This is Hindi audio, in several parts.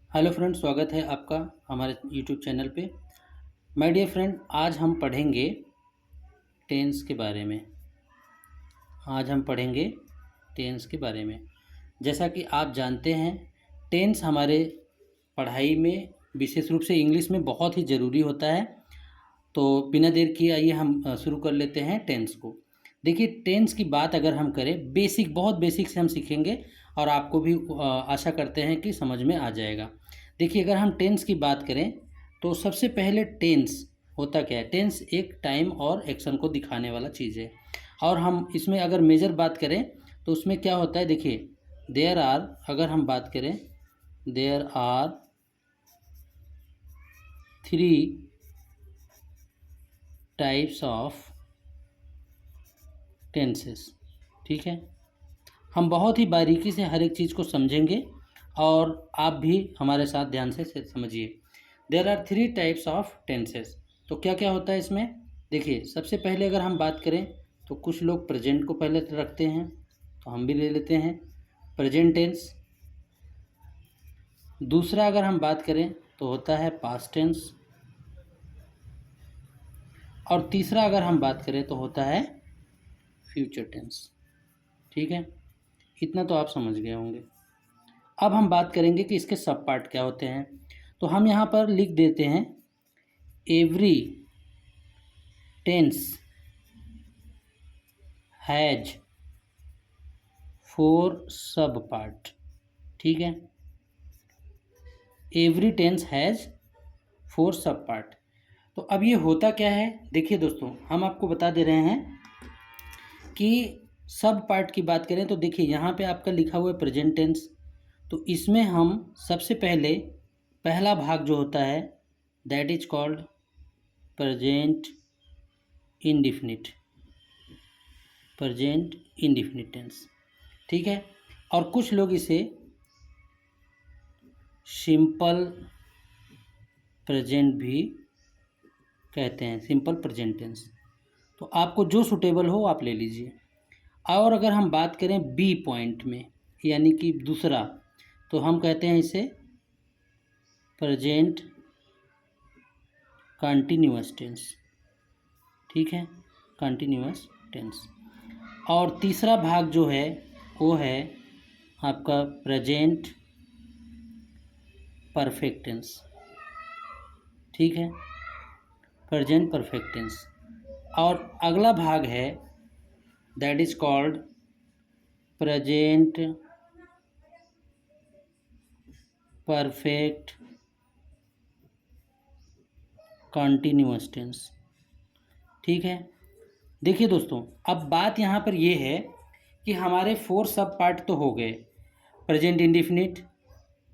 हेलो फ्रेंड, स्वागत है आपका हमारे यूट्यूब चैनल पे। माय डियर फ्रेंड, आज हम पढ़ेंगे टेंस के बारे में। आज हम पढ़ेंगे टेंस के बारे में। जैसा कि आप जानते हैं, टेंस हमारे पढ़ाई में विशेष रूप से इंग्लिश में बहुत ही ज़रूरी होता है। तो बिना देर किए आइए हम शुरू कर लेते हैं टेंस को। देखिए, टेंस की बात अगर हम करें, बहुत बेसिक से हम सीखेंगे और आपको भी आशा करते हैं कि समझ में आ जाएगा। देखिए, अगर हम टेंस की बात करें तो सबसे पहले टेंस होता क्या है। टेंस एक टाइम और एक्शन को दिखाने वाला चीज़ है। और हम इसमें अगर मेजर बात करें तो उसमें क्या होता है, देखिए, देयर आर, अगर हम बात करें, there are 3 types of tenses. ठीक है, हम बहुत ही बारीकी से हर एक चीज़ को समझेंगे और आप भी हमारे साथ ध्यान से समझिए। There are 3 types of tenses. तो क्या क्या होता है इसमें। देखिए, सबसे पहले अगर हम बात करें तो कुछ लोग प्रेजेंट को पहले रखते हैं, तो हम भी ले लेते हैं प्रेजेंट टेंस। दूसरा अगर हम बात करें तो होता है पास्ट टेंस। और तीसरा अगर हम बात करें तो होता है फ्यूचर टेंस। ठीक है, इतना तो आप समझ गए होंगे। अब हम बात करेंगे कि इसके सब पार्ट क्या होते हैं। तो हम यहाँ पर लिख देते हैं एवरी टेंस हैज 4 सब पार्ट। ठीक है, एवरी टेंस हैज 4 सब पार्ट। तो अब ये होता क्या है, देखिए दोस्तों, हम आपको बता दे रहे हैं कि सब पार्ट की बात करें तो देखिए यहाँ पे आपका लिखा हुआ है प्रेजेंट टेंस। तो इसमें हम सबसे पहले पहला भाग जो होता है that is called present indefinite. Present indefinite tense. ठीक है, और कुछ लोग इसे सिंपल प्रेजेंट भी कहते हैं, सिंपल प्रेजेंट टेंस। तो आपको जो सूटेबल हो आप ले लीजिए। और अगर हम बात करें बी पॉइंट में, यानी कि दूसरा, तो हम कहते हैं इसे प्रेजेंट कंटिन्यूअस टेंस। ठीक है, कंटिन्यूअस टेंस। और तीसरा भाग जो है वो है आपका प्रेजेंट परफेक्ट टेंस। ठीक है, प्रेजेंट परफेक्ट टेंस। और अगला भाग है that is called present perfect continuous tense. ठीक है, देखिए दोस्तों, अब बात यहाँ पर ये है कि हमारे 4 सब पार्ट तो हो गए, present indefinite,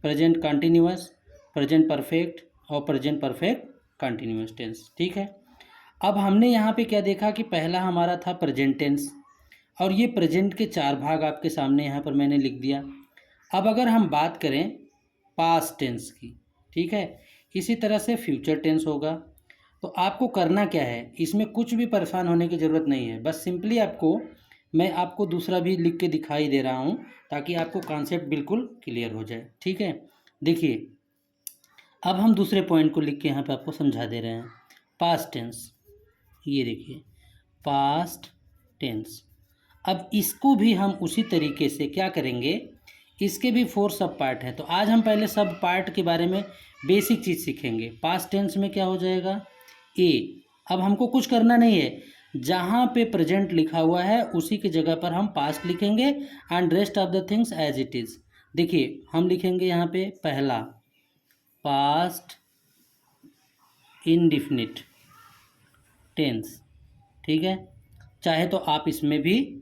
present continuous, present perfect और प्रेजेंट परफेक्ट कंटिन्यूअस टेंस। ठीक है, अब हमने यहाँ पे क्या देखा कि पहला हमारा था प्रेजेंट टेंस, और ये प्रेजेंट के 4 भाग आपके सामने यहाँ पर मैंने लिख दिया। अब अगर हम बात करें पास्ट टेंस की, ठीक है, इसी तरह से फ्यूचर टेंस होगा। तो आपको करना क्या है, इसमें कुछ भी परेशान होने की ज़रूरत नहीं है। बस सिंपली मैं आपको दूसरा भी लिख के दिखाई दे रहा हूँ ताकि आपको कॉन्सेप्ट बिल्कुल क्लियर हो जाए। ठीक है, देखिए, अब हम दूसरे पॉइंट को लिख के यहाँ पे आपको समझा दे रहे हैं। पास्ट टेंस, ये देखिए पास्ट टेंस। अब इसको भी हम उसी तरीके से क्या करेंगे, इसके भी 4 सब पार्ट हैं। तो आज हम पहले सब पार्ट के बारे में बेसिक चीज़ सीखेंगे। पास्ट टेंस में क्या हो जाएगा, ए। अब हमको कुछ करना नहीं है, जहाँ पे प्रेजेंट लिखा हुआ है उसी की जगह पर हम पास्ट लिखेंगे and rest of the things as it is. देखिए, हम लिखेंगे यहाँ पे पहला पास्ट इंडिफिनिट टेंस। ठीक है, चाहे तो आप इसमें भी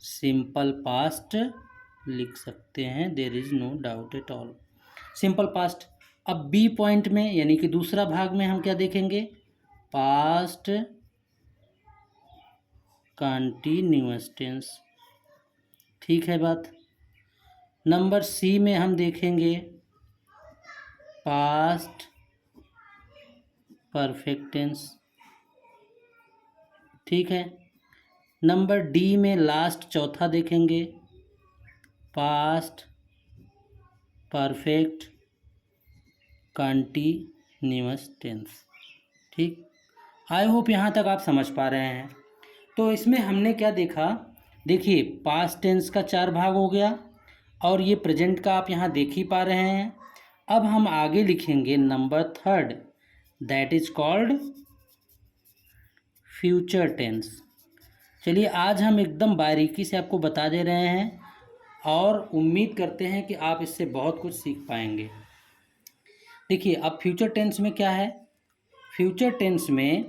सिंपल पास्ट लिख सकते हैं, there is no doubt at all, simple past. अब बी पॉइंट में यानी कि दूसरा भाग में हम क्या देखेंगे, पास्ट कंटिन्यूअस टेंस। ठीक है बात। नंबर सी में हम देखेंगे पास्ट परफेक्ट टेंस। ठीक है, नंबर डी में लास्ट चौथा देखेंगे पास्ट परफेक्ट कंटीन्यूअस टेंस। ठीक, आई होप यहाँ तक आप समझ पा रहे हैं। तो इसमें हमने क्या देखा, देखिए पास्ट टेंस का 4 भाग हो गया और ये प्रेजेंट का आप यहाँ देख ही पा रहे हैं। अब हम आगे लिखेंगे number 3, that is called future tense. चलिए आज हम एकदम बारीकी से आपको बता दे रहे हैं और उम्मीद करते हैं कि आप इससे बहुत कुछ सीख पाएंगे। देखिए अब फ्यूचर टेंस में क्या है, फ्यूचर टेंस में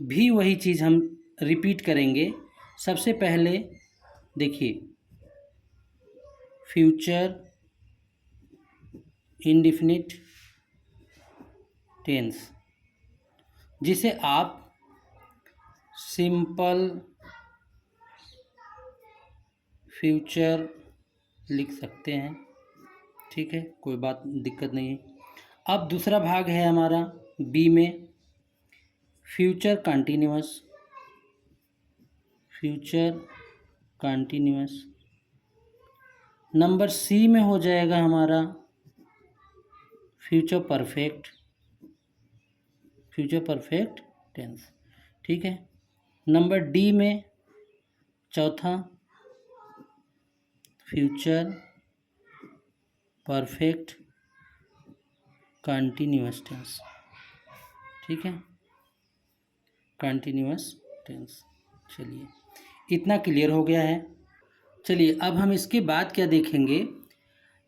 भी वही चीज़ हम रिपीट करेंगे। सबसे पहले देखिए फ्यूचर इंडेफिनिट टेंस, जिसे आप सिंपल फ्यूचर लिख सकते हैं। ठीक है, कोई बात दिक्कत नहीं है। अब दूसरा भाग है हमारा बी में, future continuous, future continuous. Number C में हो जाएगा हमारा future perfect, future perfect tense. ठीक है, नंबर डी में चौथा फ्यूचर परफेक्ट कंटिन्यूअस टेंस। ठीक है, कंटिन्यूअस टेंस। चलिए इतना क्लियर हो गया है। चलिए अब हम इसके बाद क्या देखेंगे,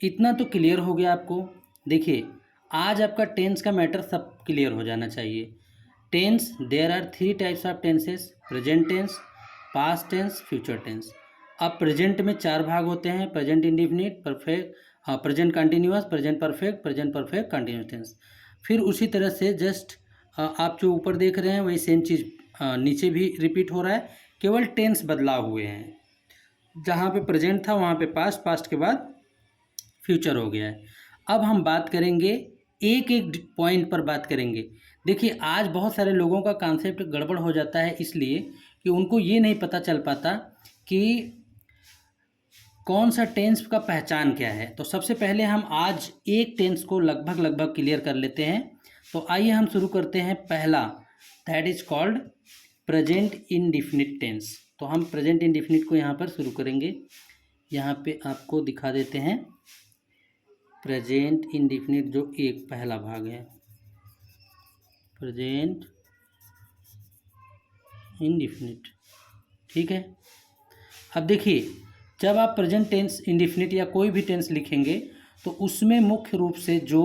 इतना तो क्लियर हो गया आपको। देखिए आज आपका टेंस का मैटर सब क्लियर हो जाना चाहिए। Tense, there are 3 types of tenses, present tense, past tense, future tense. अब प्रेजेंट में 4 भाग होते हैं, present indefinite, perfect, present continuous, present perfect continuous tense. फिर उसी तरह से जस्ट आप जो ऊपर देख रहे हैं वही सेम चीज़ नीचे भी रिपीट हो रहा है, केवल टेंस बदलाव हुए हैं। जहाँ पे प्रेजेंट था वहाँ पे पास्ट, पास्ट के बाद फ्यूचर हो गया है। अब हम बात करेंगे, एक एक पॉइंट पर बात करेंगे। देखिए आज बहुत सारे लोगों का कॉन्सेप्ट गड़बड़ हो जाता है, इसलिए कि उनको ये नहीं पता चल पाता कि कौन सा टेंस का पहचान क्या है। तो सबसे पहले हम आज एक टेंस को लगभग क्लियर कर लेते हैं। तो आइए हम शुरू करते हैं। पहला, that is called present indefinite tense. तो हम प्रेजेंट इंडेफिनिट को यहाँ पर शुरू करेंगे। यहाँ पे आपको दिखा देते हैं प्रेजेंट इंडेफिनिट, जो एक पहला भाग है, प्रेजेंट इंडेफिनिट। ठीक है, अब देखिए जब आप प्रेजेंट टेंस इंडेफिनिट या कोई भी टेंस लिखेंगे तो उसमें मुख्य रूप से जो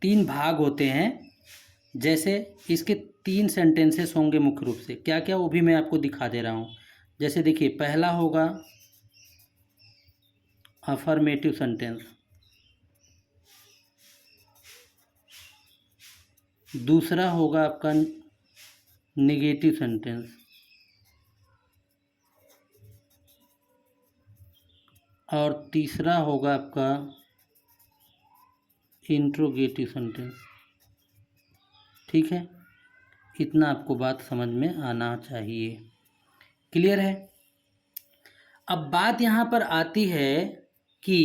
3 भाग होते हैं, जैसे इसके 3 सेंटेंसेस होंगे मुख्य रूप से, क्या क्या वो भी मैं आपको दिखा दे रहा हूँ। जैसे देखिए पहला होगा अफर्मेटिव सेंटेंस, दूसरा होगा आपका नेगेटिव सेंटेंस, और तीसरा होगा आपका इंट्रोगेटिव सेंटेंस। ठीक है, इतना आपको बात समझ में आना चाहिए। क्लियर है। अब बात यहाँ पर आती है कि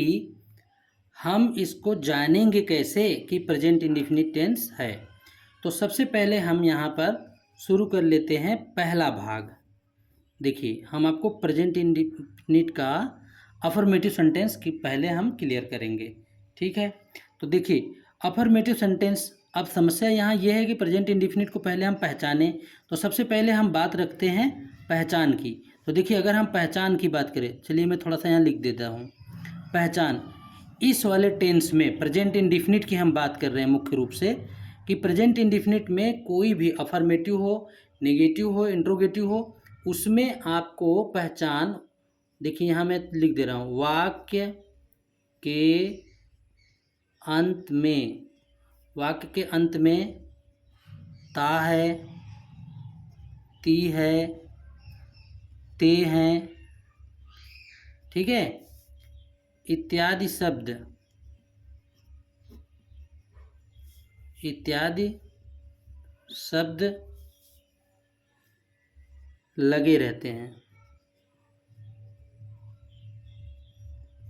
हम इसको जानेंगे कैसे कि प्रेजेंट इंडेफिनिट टेंस है। तो सबसे पहले हम यहाँ पर शुरू कर लेते हैं पहला भाग। देखिए हम आपको प्रेजेंट इंडेफिनिट का अफर्मेटिव सेंटेंस की पहले हम क्लियर करेंगे। ठीक है, तो देखिए अफर्मेटिव सेंटेंस, अब समस्या यहाँ यह है कि प्रेजेंट इंडेफिनिट को पहले हम पहचानें। तो सबसे पहले हम बात रखते हैं पहचान की। तो देखिए अगर हम पहचान की बात करें, चलिए मैं थोड़ा सा यहाँ लिख देता हूँ। पहचान, इस वाले टेंस में प्रेजेंट इंडेफिनिट की हम बात कर रहे हैं मुख्य रूप से, कि प्रेजेंट इंडेफिनिट में कोई भी अफर्मेटिव हो, नेगेटिव हो, इंट्रोगेटिव हो, उसमें आपको पहचान, देखिए यहाँ मैं लिख दे रहा हूँ, वाक्य के अंत में, वाक्य के अंत में ता है, ती है, ते हैं, ठीक है, इत्यादि शब्द, इत्यादि शब्द लगे रहते हैं।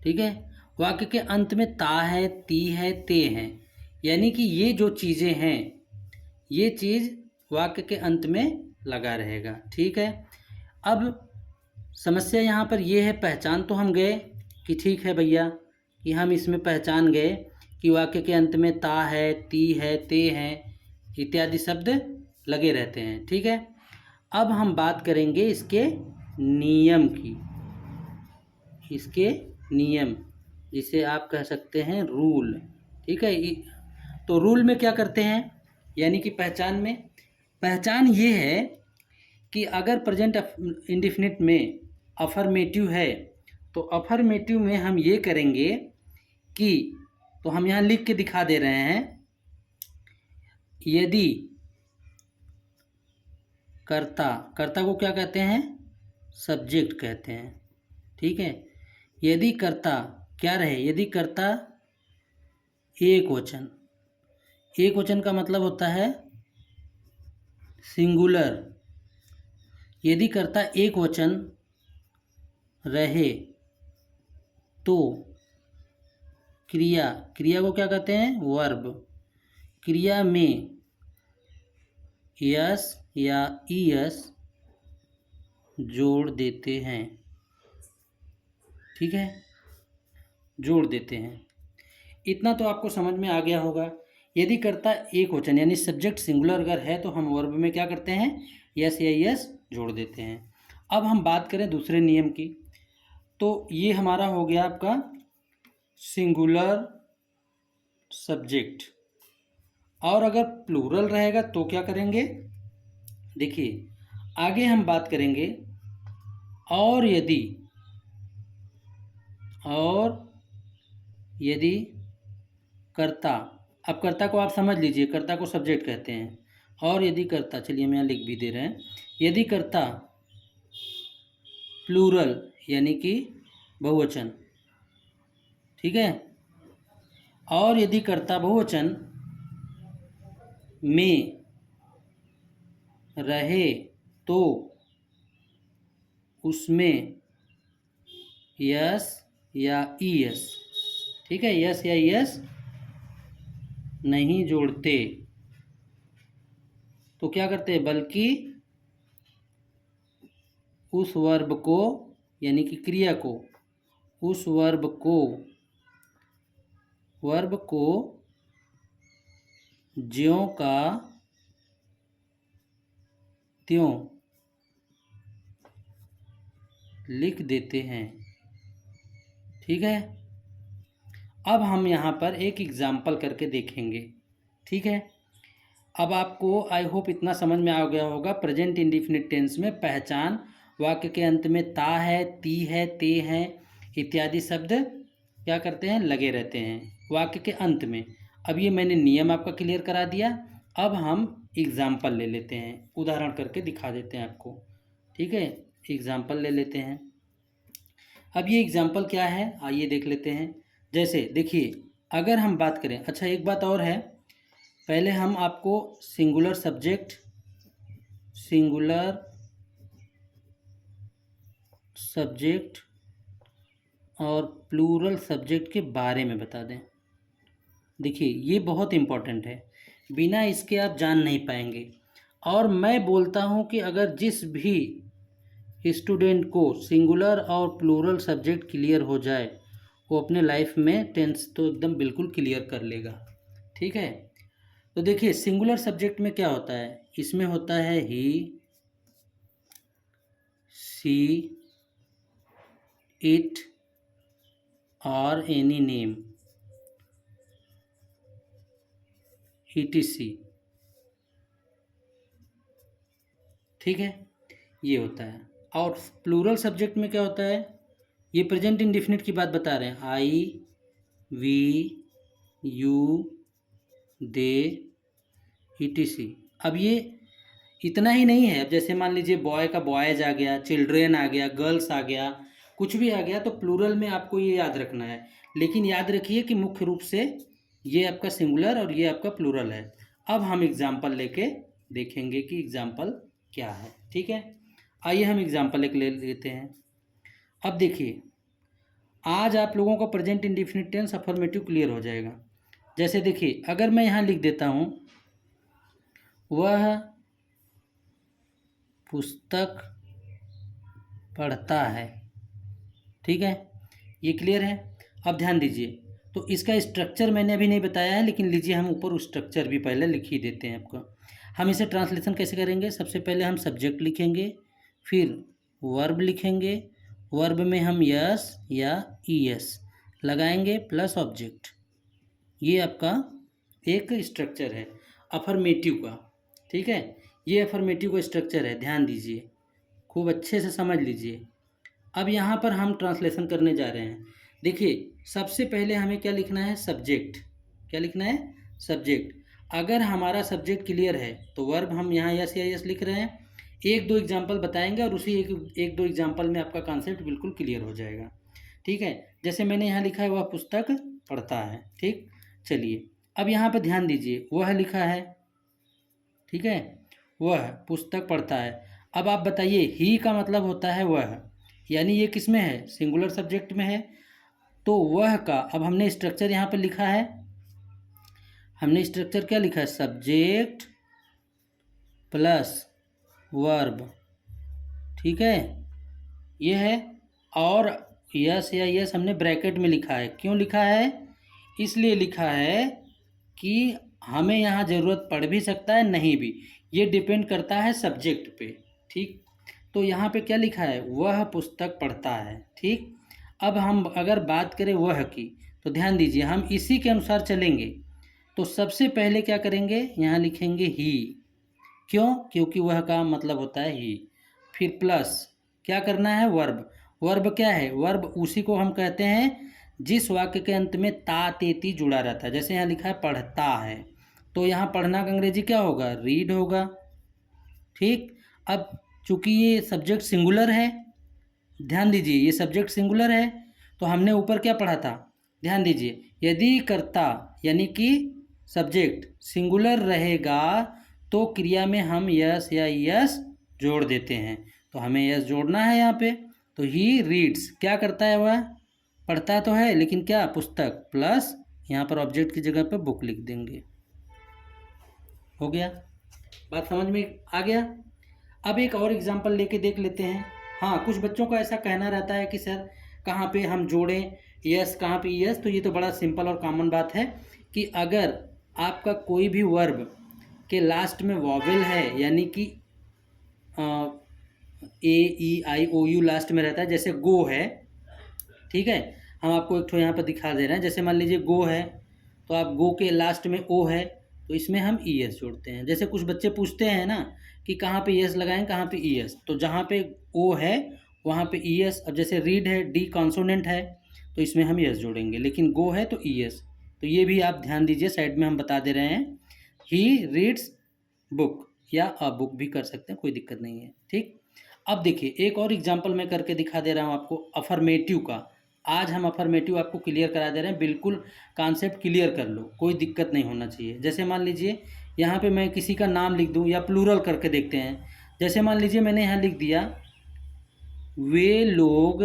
ठीक है, वाक्य के अंत में ता है, ती है, ते हैं, यानी कि ये जो चीज़ें हैं ये चीज़ वाक्य के अंत में लगा रहेगा। ठीक है, अब समस्या यहाँ पर ये है, पहचान तो हम गए कि ठीक है भैया कि हम इसमें पहचान गए कि वाक्य के अंत में ता है, ती है, ते हैं इत्यादि शब्द लगे रहते हैं। ठीक है, अब हम बात करेंगे इसके नियम की, इसके नियम जिसे आप कह सकते हैं रूल। ठीक है, तो रूल में क्या करते हैं, यानी कि पहचान ये है कि अगर प्रेजेंट इंडेफिनिट में अफर्मेटिव है तो अफर्मेटिव में हम ये करेंगे कि, तो हम यहाँ लिख के दिखा दे रहे हैं, यदि कर्ता को क्या कहते हैं, सब्जेक्ट कहते हैं। ठीक है, यदि कर्ता क्या रहे, यदि कर्ता एक वचन का मतलब होता है सिंगुलर, यदि कर्ता एक वचन रहे तो क्रिया को क्या कहते हैं, वर्ब, क्रिया में यस या ईएस जोड़ देते हैं। ठीक है, जोड़ देते हैं। इतना तो आपको समझ में आ गया होगा। यदि कर्ता एक वचन यानी सब्जेक्ट सिंगुलर अगर है तो हम वर्ब में क्या करते हैं, यस या ईएस जोड़ देते हैं। अब हम बात करें दूसरे नियम की, तो ये हमारा हो गया आपका सिंगुलर सब्जेक्ट। और अगर प्लूरल रहेगा तो क्या करेंगे, देखिए आगे हम बात करेंगे, और यदि कर्ता, अब कर्ता को आप समझ लीजिए, कर्ता को सब्जेक्ट कहते हैं, और यदि कर्ता, चलिए हम यहाँ लिख भी दे रहे हैं, यदि कर्ता प्लूरल यानी कि बहुवचन, ठीक है, और यदि कर्ता बहुवचन में रहे तो उसमें यस या ईएस, ठीक है, यस या ईएस नहीं जोड़ते, तो क्या करते हैं, बल्कि उस वर्ब को यानी कि क्रिया को, उस वर्ब को ज्यों का त्यों लिख देते हैं। ठीक है, अब हम यहाँ पर एक एग्जाम्पल करके देखेंगे। ठीक है, अब आपको आई होप इतना समझ में आ गया होगा, प्रेजेंट इंडेफिनिट टेंस में पहचान, वाक्य के अंत में ता है, ती है, ते हैं इत्यादि शब्द क्या करते हैं, लगे रहते हैं वाक्य के अंत में। अब ये मैंने नियम आपका क्लियर करा दिया। अब हम एग्जाम्पल ले लेते हैं, उदाहरण करके दिखा देते हैं आपको। ठीक है, एग्जाम्पल ले लेते हैं। अब ये एग्जाम्पल क्या है आइए देख लेते हैं। जैसे देखिए, अगर हम बात करें, अच्छा एक बात और है, पहले हम आपको सिंगुलर सब्जेक्ट और प्लूरल सब्जेक्ट के बारे में बता दें। देखिए ये बहुत इम्पोर्टेंट है, बिना इसके आप जान नहीं पाएंगे। और मैं बोलता हूँ कि अगर जिस भी स्टूडेंट को सिंगुलर और प्लूरल सब्जेक्ट क्लियर हो जाए, वो अपने लाइफ में टेंस तो एकदम बिल्कुल क्लियर कर लेगा। ठीक है, तो देखिए सिंगुलर सब्जेक्ट में क्या होता है, इसमें होता है ही, सी, इट और एनी नेम, etc। ठीक है, ये होता है। और प्लूरल सब्जेक्ट में क्या होता है, ये प्रेजेंट इंडेफिनिट की बात बता रहे हैं, आई, वी, यू, दे, etc। अब ये इतना ही नहीं है, अब जैसे मान लीजिए बॉय का बॉयज आ गया, चिल्ड्रेन आ गया, गर्ल्स आ गया, कुछ भी आ गया, तो प्लूरल में आपको ये याद रखना है। लेकिन याद रखिए कि मुख्य रूप से ये आपका सिंगुलर और ये आपका प्लूरल है। अब हम एग्जाम्पल लेके देखेंगे कि एग्जाम्पल क्या है। ठीक है, आइए हम एग्जाम्पल एक ले लेते हैं। अब देखिए, आज आप लोगों को present indefinite tense affirmative clear हो जाएगा। जैसे देखिए, अगर मैं यहाँ लिख देता हूँ वह पुस्तक पढ़ता है, ठीक है, ये क्लियर है। अब ध्यान दीजिए, तो इसका स्ट्रक्चर मैंने अभी नहीं बताया है, लेकिन लीजिए हम ऊपर उस स्ट्रक्चर भी पहले लिख ही देते हैं आपको। हम इसे ट्रांसलेशन कैसे करेंगे? सबसे पहले हम सब्जेक्ट लिखेंगे, फिर वर्ब लिखेंगे, वर्ब में हम यस या ईएस लगाएंगे प्लस ऑब्जेक्ट। ये आपका एक स्ट्रक्चर है अफर्मेटिव का, ठीक है। ये अफर्मेटिव का स्ट्रक्चर है, ध्यान दीजिए, खूब अच्छे से समझ लीजिए। अब यहाँ पर हम ट्रांसलेशन करने जा रहे हैं। देखिए, सबसे पहले हमें क्या लिखना है? सब्जेक्ट। क्या लिखना है? सब्जेक्ट। अगर हमारा सब्जेक्ट क्लियर है तो वर्ब हम यहाँ यस या यस लिख रहे हैं। एक दो एग्जाम्पल बताएंगे और उसी एक दो एग्जाम्पल में आपका कॉन्सेप्ट बिल्कुल क्लियर हो जाएगा, ठीक है। जैसे मैंने यहाँ लिखा है वह पुस्तक पढ़ता है, ठीक। चलिए, अब यहाँ पर ध्यान दीजिए, वह लिखा है, ठीक है, वह पुस्तक पढ़ता है। अब आप बताइए, ही का मतलब होता है वह, यानी ये किस में है? सिंगुलर सब्जेक्ट में है। तो वह का अब हमने स्ट्रक्चर यहाँ पर लिखा है, हमने स्ट्रक्चर क्या लिखा है? सब्जेक्ट प्लस वर्ब, ठीक है, ये है। और यस या यस हमने ब्रैकेट में लिखा है। क्यों लिखा है? इसलिए लिखा है कि हमें यहाँ ज़रूरत पड़ भी सकता है, नहीं भी, ये डिपेंड करता है सब्जेक्ट पे, ठीक। तो यहाँ पे क्या लिखा है? वह पुस्तक पढ़ता है, ठीक। अब हम अगर बात करें वह की, तो ध्यान दीजिए, हम इसी के अनुसार चलेंगे। तो सबसे पहले क्या करेंगे? यहाँ लिखेंगे ही। क्यों? क्योंकि वह का मतलब होता है ही। फिर प्लस क्या करना है? वर्ब। वर्ब क्या है? वर्ब उसी को हम कहते हैं जिस वाक्य के अंत में ता ते ती जुड़ा रहता है। जैसे यहाँ लिखा है पढ़ता है, तो यहाँ पढ़ना का अंग्रेजी क्या होगा? रीड होगा, ठीक। अब चूंकि ये सब्जेक्ट सिंगुलर है, ध्यान दीजिए, ये सब्जेक्ट सिंगुलर है, तो हमने ऊपर क्या पढ़ा था? ध्यान दीजिए, यदि कर्ता यानी कि सब्जेक्ट सिंगुलर रहेगा तो क्रिया में हम यस या यस जोड़ देते हैं। तो हमें यस जोड़ना है यहाँ पे। तो ही रीड्स, क्या करता है? वह पढ़ता तो है, लेकिन क्या? पुस्तक, प्लस यहाँ पर ऑब्जेक्ट की जगह पे बुक लिख देंगे। हो गया? बात समझ में आ गया? अब एक और एग्जांपल लेके देख लेते हैं। हाँ, कुछ बच्चों का ऐसा कहना रहता है कि सर कहाँ पे हम जोड़ें यस, कहाँ पे यस। तो ये तो बड़ा सिंपल और कॉमन बात है कि अगर आपका कोई भी वर्ब के लास्ट में वॉवेल है, यानी कि ए ई आई ओ यू लास्ट में रहता है, जैसे गो है, ठीक है। हम आपको एक ठो यहाँ पर दिखा दे रहे हैं। जैसे मान लीजिए गो है, तो आप गो के लास्ट में ओ है, तो इसमें हम ई एस जोड़ते हैं। जैसे कुछ बच्चे पूछते हैं ना कि कहाँ पे एस लगाएं, कहाँ पे ई एस, तो जहाँ पे ओ है वहाँ पे ई एस। अब जैसे रीड है, डी कॉन्सोनेंट है, तो इसमें हम एस जोड़ेंगे, लेकिन गो है तो ई एस। तो ये भी आप ध्यान दीजिए, साइड में हम बता दे रहे हैं। ही रीड्स बुक, या अ बुक भी कर सकते हैं, कोई दिक्कत नहीं है, ठीक। अब देखिए, एक और एग्जाम्पल मैं करके दिखा दे रहा हूँ आपको अफर्मेटिव का। आज हम अफर्मेटिव आपको क्लियर करा दे रहे हैं, बिल्कुल कॉन्सेप्ट क्लियर कर लो, कोई दिक्कत नहीं होना चाहिए। जैसे मान लीजिए यहाँ पे मैं किसी का नाम लिख दूँ, या प्लूरल करके देखते हैं। जैसे मान लीजिए मैंने यहाँ लिख दिया, वे लोग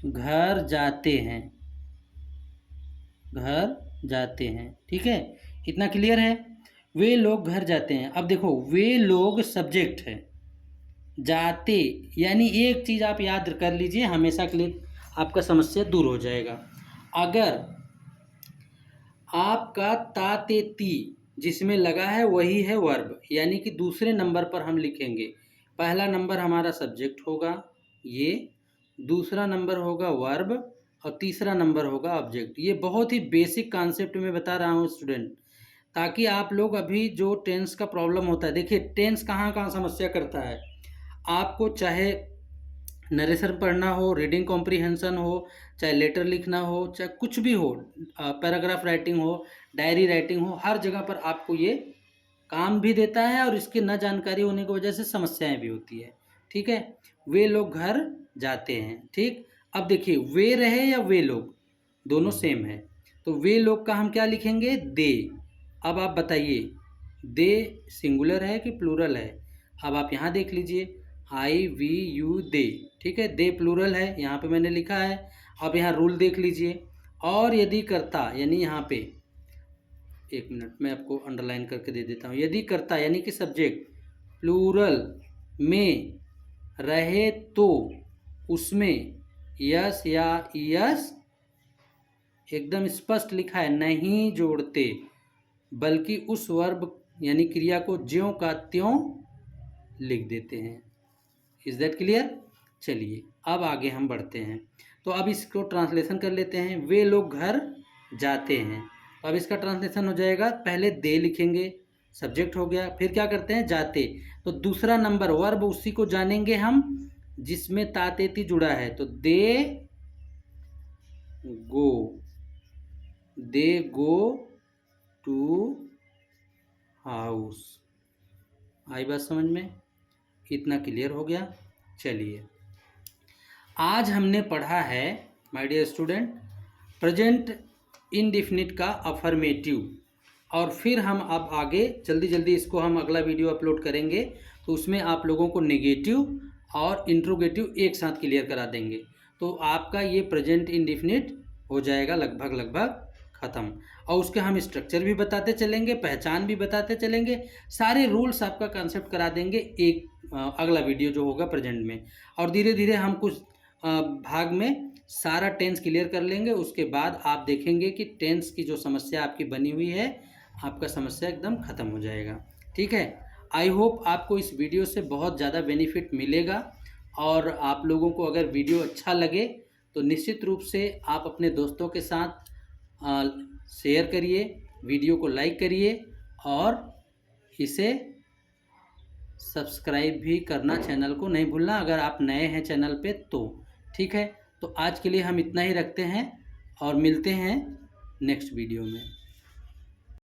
घर जाते हैं, घर जाते हैं, ठीक है, इतना क्लियर है। वे लोग घर जाते हैं। अब देखो, वे लोग सब्जेक्ट है, जाते, यानी एक चीज़ आप याद कर लीजिए हमेशा के लिए, आपका समस्या दूर हो जाएगा। अगर आपका ता ते ती जिसमें लगा है वही है वर्ब, यानी कि दूसरे नंबर पर हम लिखेंगे। पहला नंबर हमारा सब्जेक्ट होगा, ये दूसरा नंबर होगा वर्ब, और तीसरा नंबर होगा ऑब्जेक्ट। ये बहुत ही बेसिक कॉन्सेप्ट में बता रहा हूँ स्टूडेंट, ताकि आप लोग अभी जो टेंस का प्रॉब्लम होता है, देखिए टेंस कहाँ कहाँ समस्या करता है। आपको चाहे नरेशन पढ़ना हो, रीडिंग कॉम्प्रीहेंशन हो, चाहे लेटर लिखना हो, चाहे कुछ भी हो, पैराग्राफ राइटिंग हो, डायरी राइटिंग हो, हर जगह पर आपको ये काम भी देता है, और इसकी न जानकारी होने की वजह से समस्याएं भी होती है, ठीक है। वे लोग घर जाते हैं, ठीक। अब देखिए, वे रहे या वे लोग, दोनों सेम है, तो वे लोग का हम क्या लिखेंगे? दे। अब आप बताइए, दे सिंगुलर है कि प्लूरल है? अब आप यहाँ देख लीजिए, आई वी यू दे, ठीक है, दे प्लूरल है, यहाँ पे मैंने लिखा है। अब यहाँ रूल देख लीजिए, और यदि कर्ता यानी यहाँ पे 1 मिनट मैं आपको अंडरलाइन करके दे देता हूँ। यदि कर्ता यानी कि सब्जेक्ट प्लूरल में रहे तो उसमें यस या यस एकदम स्पष्ट लिखा है, नहीं जोड़ते, बल्कि उस वर्ब यानी क्रिया को ज्यों का त्यों लिख देते हैं। Is that clear? चलिए अब आगे हम बढ़ते हैं। तो अब इसको ट्रांसलेशन कर लेते हैं। वे लोग घर जाते हैं, तो अब इसका ट्रांसलेशन हो जाएगा, पहले दे लिखेंगे, सब्जेक्ट हो गया, फिर क्या करते हैं जाते, तो दूसरा नंबर वर्ब उसी को जानेंगे हम जिसमें तातेती जुड़ा है। तो दे गो टू हाउस। आई बात समझ में? इतना क्लियर हो गया। चलिए आज हमने पढ़ा है my dear student present indefinite का अफर्मेटिव, और फिर हम अब आगे जल्दी जल्दी इसको हम अगला वीडियो अपलोड करेंगे, तो उसमें आप लोगों को नेगेटिव और इंट्रोगेटिव एक साथ क्लियर करा देंगे। तो आपका ये प्रेजेंट इंडेफिनिट हो जाएगा लगभग ख़त्म, और उसके हम स्ट्रक्चर भी बताते चलेंगे, पहचान भी बताते चलेंगे, सारे रूल्स आपका कंसेप्ट करा देंगे एक अगला वीडियो जो होगा प्रेजेंट में। और धीरे धीरे हम कुछ भाग में सारा टेंस क्लियर कर लेंगे। उसके बाद आप देखेंगे कि टेंस की जो समस्या आपकी बनी हुई है, आपका समस्या एकदम ख़त्म हो जाएगा। ठीक है, आई होप आपको इस वीडियो से बहुत ज़्यादा बेनिफिट मिलेगा, और आप लोगों को अगर वीडियो अच्छा लगे तो निश्चित रूप से आप अपने दोस्तों के साथ शेयर करिए, वीडियो को लाइक करिए, और इसे सब्सक्राइब भी करना चैनल को नहीं भूलना अगर आप नए हैं चैनल पे तो। ठीक है, तो आज के लिए हम इतना ही रखते हैं और मिलते हैं नेक्स्ट वीडियो में।